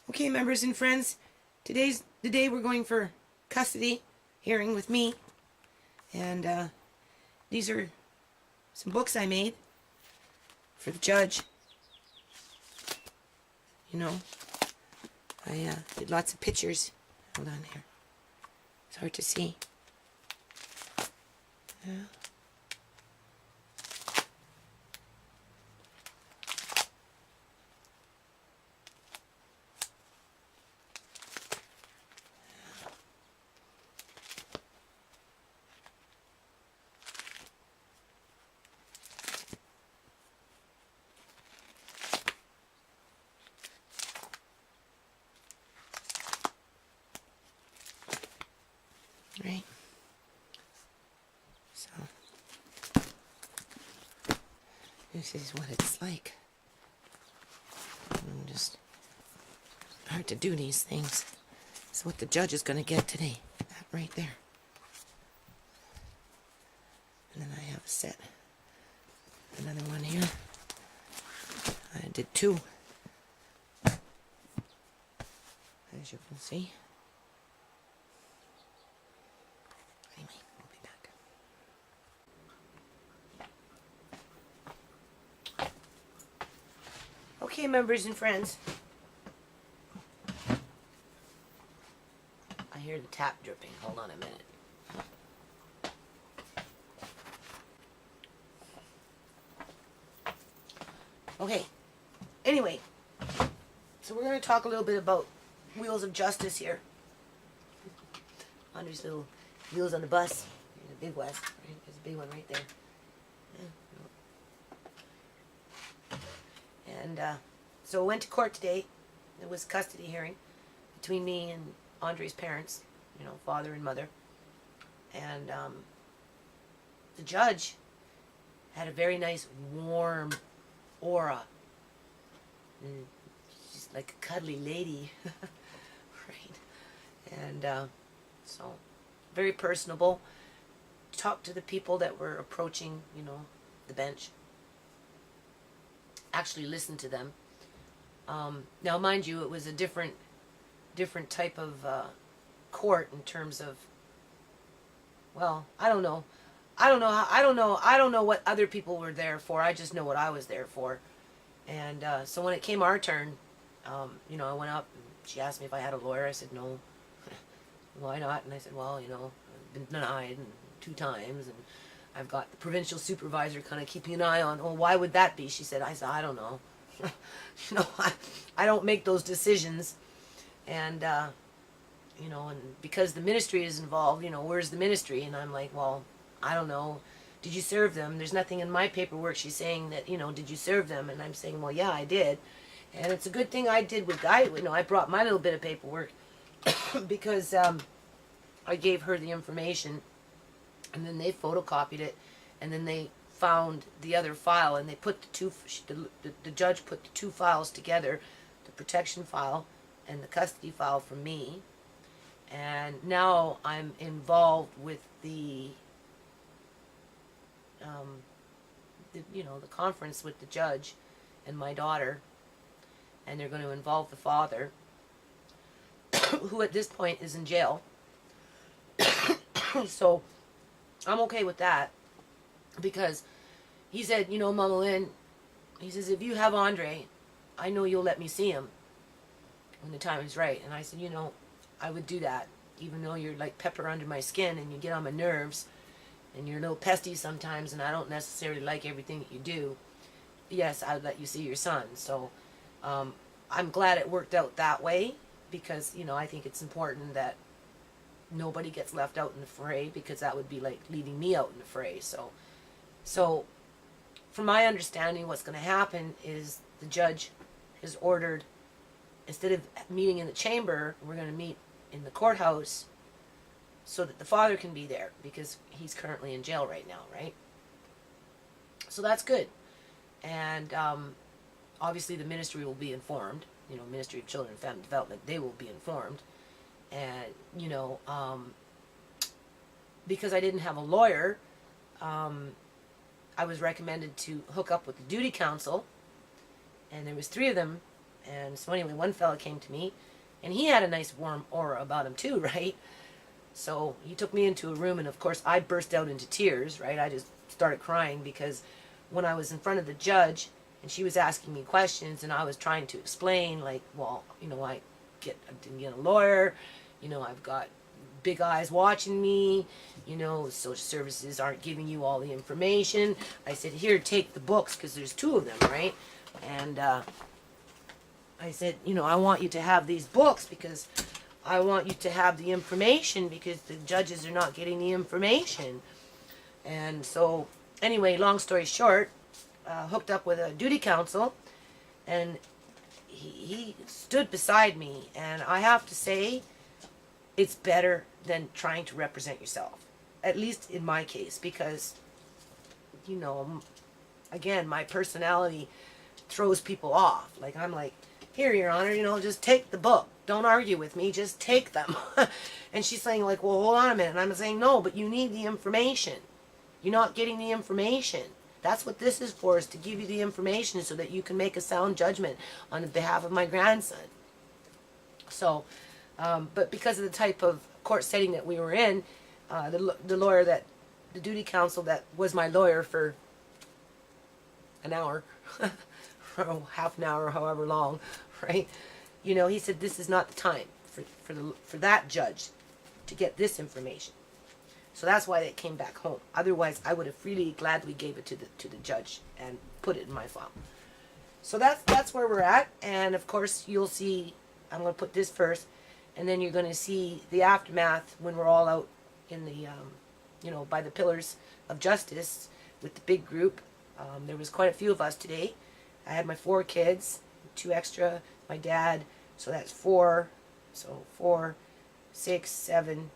Okay, members and friends, today's the day we're going for custody hearing with me. And these are some books I made for the judge. You know, I did lots of pictures. Hold on here. It's hard to see. Yeah. Right. So this is what it's like. Just hard to do these things. It's what the judge is going to get today. That right there. And then I have a set. Another one here. I did two. As you can see. Anyway, we'll be back. Okay, members and friends. I hear the tap dripping. Hold on a minute. Okay. Anyway, so we're going to talk a little bit about wheels of justice here. Andre's little wheels on the bus. There's a big one. Right? There's a big one right there. Yeah. And so I went to court today. It was a custody hearing between me and Andre's parents, you know, father and mother. And the judge had a very nice, warm aura. And she's like a cuddly lady. Right. And so very personable. Talked to the people that were approaching, you know, the bench. Actually listened to them. Now, mind you, it was a different type of court in terms of, well, I don't know what other people were there for. I just know what I was there for. And so when it came our turn, you know, I went up and she asked me if I had a lawyer. I said no. Why not? And I said, well, you know, I've been denied 2 times, and I've got the provincial supervisor kind of keeping an eye on. Well, why would that be? She said, I don't know. You know, I don't make those decisions. And you know, and because the ministry is involved, you know, where's the ministry? And I'm like, well, I don't know. Did you serve them? There's nothing in my paperwork. She's saying that, you know, did you serve them? And I'm saying, well, yeah, I did. And it's a good thing I did you know, I brought my little bit of paperwork because I gave her the information, and then they photocopied it, and then they found the other file, and they put the judge put the 2 files together, the protection file and the custody file for me. And now I'm involved with the you know, the conference with the judge and my daughter, and they're going to involve the father, who at this point is in jail. So I'm okay with that, because he said, you know, Mama Lynn, he says, if you have Andre, I know you'll let me see him when the time is right. And I said, you know, I would do that, even though you're like pepper under my skin and you get on my nerves and you're a little pesty sometimes, and I don't necessarily like everything that you do. Yes, I would let you see your son. So I'm glad it worked out that way, because, you know, I think it's important that nobody gets left out in the fray, because that would be like leaving me out in the fray. So from my understanding, what's going to happen is the judge has ordered, instead of meeting in the chamber, we're going to meet in the courthouse, so that the father can be there, because he's currently in jail right now, right? So that's good. And obviously the ministry will be informed, you know, Ministry of Children and Family Development, they will be informed. And, you know, because I didn't have a lawyer, I was recommended to hook up with the duty council, and there was 3 of them, And so anyway, one fella came to me, and he had a nice warm aura about him too, right? So he took me into a room, and of course I burst out into tears, right? I just started crying because when I was in front of the judge and she was asking me questions and I was trying to explain, like, well, you know, I didn't get a lawyer, you know, I've got big eyes watching me, you know, social services aren't giving you all the information. I said, here, take the books, because there's 2 of them, right? And I said, you know, I want you to have these books because I want you to have the information, because the judges are not getting the information. And so, anyway, long story short, hooked up with a duty counsel, and he stood beside me, and I have to say, it's better than trying to represent yourself, at least in my case, because, you know, again, my personality throws people off. Like, I'm like, here, Your Honor, you know, just take the book. Don't argue with me, just take them. And she's saying, like, well, hold on a minute. And I'm saying, no, but you need the information. You're not getting the information. That's what this is for, is to give you the information so that you can make a sound judgment on behalf of my grandson. So, but because of the type of court setting that we were in, the lawyer the duty counsel that was my lawyer for an hour, or half an hour, however long, right? You know, he said, this is not the time for that judge to get this information. So that's why it came back home. Otherwise, I would have freely, gladly gave it to the judge and put it in my file. So that's where we're at. And of course, you'll see, I'm going to put this first, and then you're going to see the aftermath when we're all out in the, you know, by the pillars of justice with the big group. There was quite a few of us today. I had my 4 kids, 2 extra, my dad, so that's 4. So 4, 6, 7,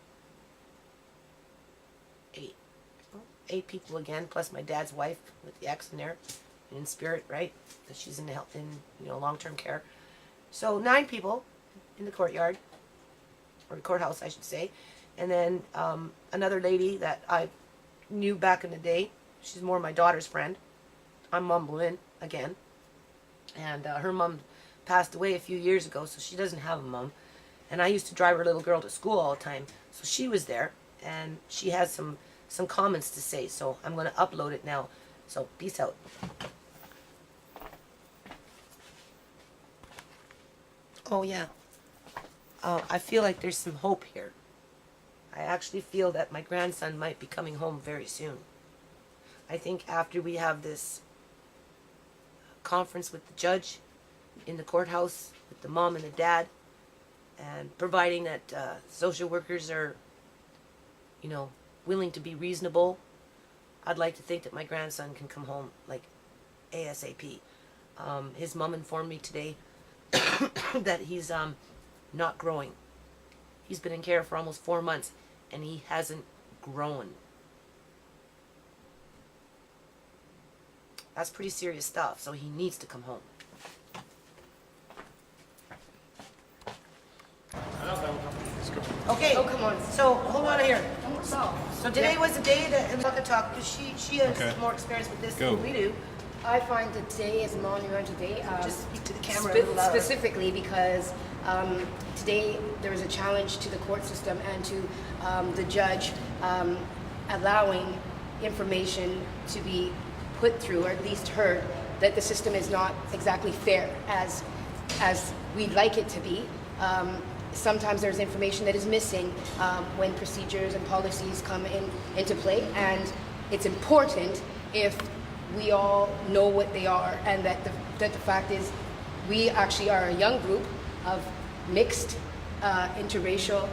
8. 8 people again, plus my dad's wife with the X in there, in spirit, right? She's in health, in, you know, long-term care. So 9 people in the courtyard, or the courthouse, I should say. And then another lady that I knew back in the day. She's more my daughter's friend. I'm Mom Boleyn again. And her mom passed away a few years ago, so she doesn't have a mom. And I used to drive her little girl to school all the time. So she was there, and she has some comments to say. So I'm going to upload it now. So peace out. Oh, yeah. I feel like there's some hope here. I actually feel that my grandson might be coming home very soon. I think after we have this conference with the judge in the courthouse, with the mom and the dad, and providing that social workers are, you know, willing to be reasonable, I'd like to think that my grandson can come home, like, ASAP. His mom informed me today that he's not growing. He's been in care for almost 4 months, and he hasn't grown. That's pretty serious stuff, so he needs to come home. Okay. Oh, come on. So, hold on here. So today was the day that Rebecca talked, because she has more experience with this than we do. I find that today is a monumental day. Just speak to the camera a little louder. Specifically because today there was a challenge to the court system and to the judge allowing information to be put through, or at least heard, that the system is not exactly fair as we'd like it to be. Sometimes there's information that is missing when procedures and policies come into play, and it's important if we all know what they are, and that the fact is we actually are a young group of mixed, interracial,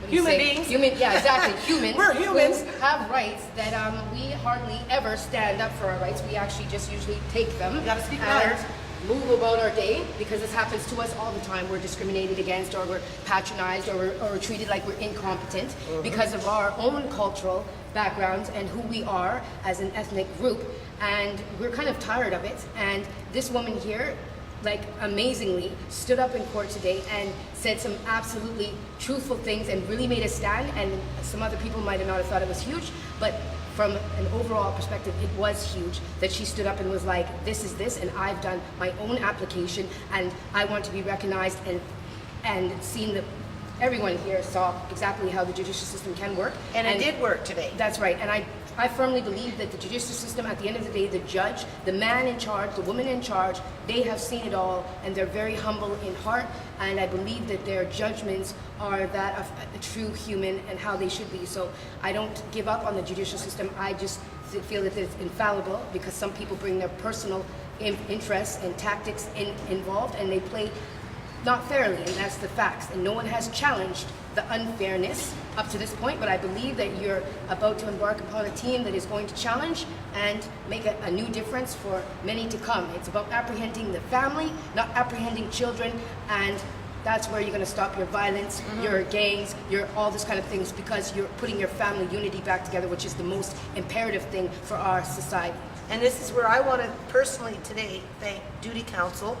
human beings. Yeah, exactly. Humans. We're humans. Who have rights that we hardly ever stand up for our rights. We actually just usually take them. You gotta speak and louder. move about our day, because this happens to us all the time. We're discriminated against, or we're patronized, or we're treated like we're incompetent because of our own cultural backgrounds and who we are as an ethnic group. And we're kind of tired of it. And this woman here, like, amazingly stood up in court today and said some absolutely truthful things and really made a stand. And some other people might have not have thought it was huge, but from an overall perspective, it was huge that she stood up and was like, this is this, and I've done my own application, and I want to be recognized and seen that everyone here saw exactly how the judicial system can work. And it did work today. That's right. And I firmly believe that the judicial system, at the end of the day, the judge, the man in charge, the woman in charge, they have seen it all, and they're very humble in heart, and I believe that their judgments are that of a true human and how they should be. So I don't give up on the judicial system. I just feel that it's infallible, because some people bring their personal interests and tactics involved, and they play not fairly, and that's the facts. And no one has challenged the unfairness up to this point, but I believe that you're about to embark upon a team that is going to challenge and make a new difference for many to come. It's about apprehending the family, not apprehending children, and that's where you're going to stop your violence, your gangs, your all this kind of things, because you're putting your family unity back together, which is the most imperative thing for our society. And this is where I want to personally today thank Duty Council.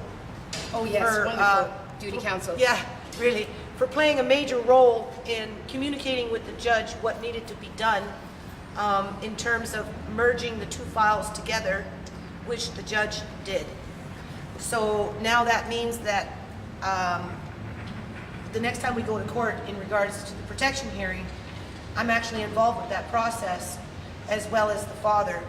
Oh yes, for, wonderful. Duty Council. Yeah, really, for playing a major role in communicating with the judge what needed to be done in terms of merging the two files together, which the judge did. So now that means that the next time we go to court in regards to the protection hearing, I'm actually involved with that process, as well as the father.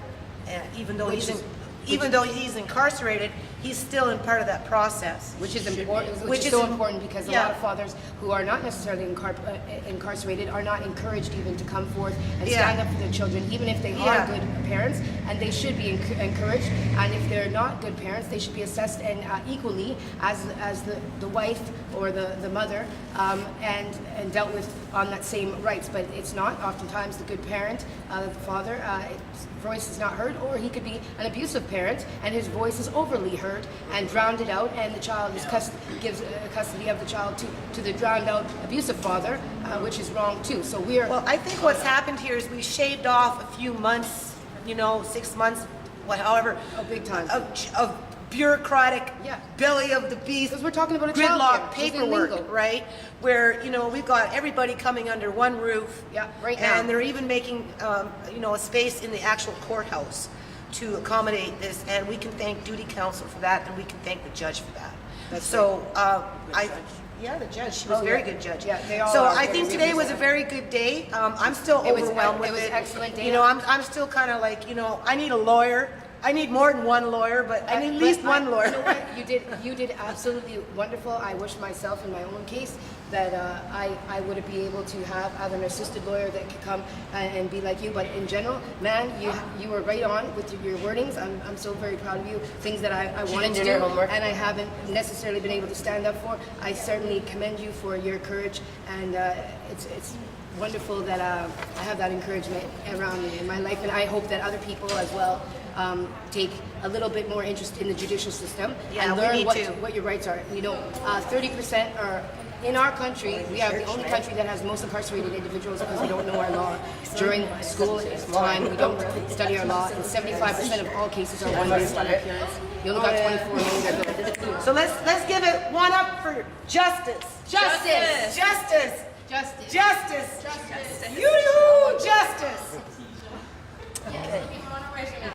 And even though he's incarcerated, he's still in part of that process. Which is important. Which is so important, because a lot of fathers who are not necessarily incarcerated are not encouraged even to come forth and stand up for their children, even if they are good parents, and they should be encouraged. And if they're not good parents, they should be assessed and equally as the wife or the mother, and dealt with on that same rights. But it's not. Oftentimes, the good parent, the father, his voice is not heard, or he could be an abusive parent and his voice is overly heard and drowned it out, and the child is gives custody of the child to the drowned out abusive father, which is wrong too. So well, I think what's happened here is we shaved off a few months, 6 months, however, big time of bureaucratic belly of the beast, because we're talking about a gridlock paperwork, right? Where we've got everybody coming under one roof, right now, and they're even making a space in the actual courthouse to accommodate this, and we can thank Duty Council for that, and we can thank the judge for that. The judge, she was a very good judge. Yeah, they all so are. I think today was a very good day. I'm still overwhelmed with it. It was an excellent day. I'm still kind of like, I need a lawyer. I need more than one lawyer, but I need at least one lawyer. You know what? You did absolutely wonderful. I wish myself in my own case that I would be able to have either an assisted lawyer that could come and be like you. But in general, man, you were right on with your wordings. I'm so very proud of you. Things that I wanted to do and I haven't necessarily been able to stand up for. I certainly commend you for your courage, and it's wonderful that I have that encouragement around me in my life, and I hope that other people as well take a little bit more interest in the judicial system and learn what your rights are. 30% are in our country. We are the only country that has most incarcerated individuals because we don't know our law. During school time, we don't study our law, and 75% of all cases are one-based on appearance. You only got 24 years. So let's give it one up for justice. Justice. Justice. Justice. Justice. Justice. Yoo-hoo, justice. Yes.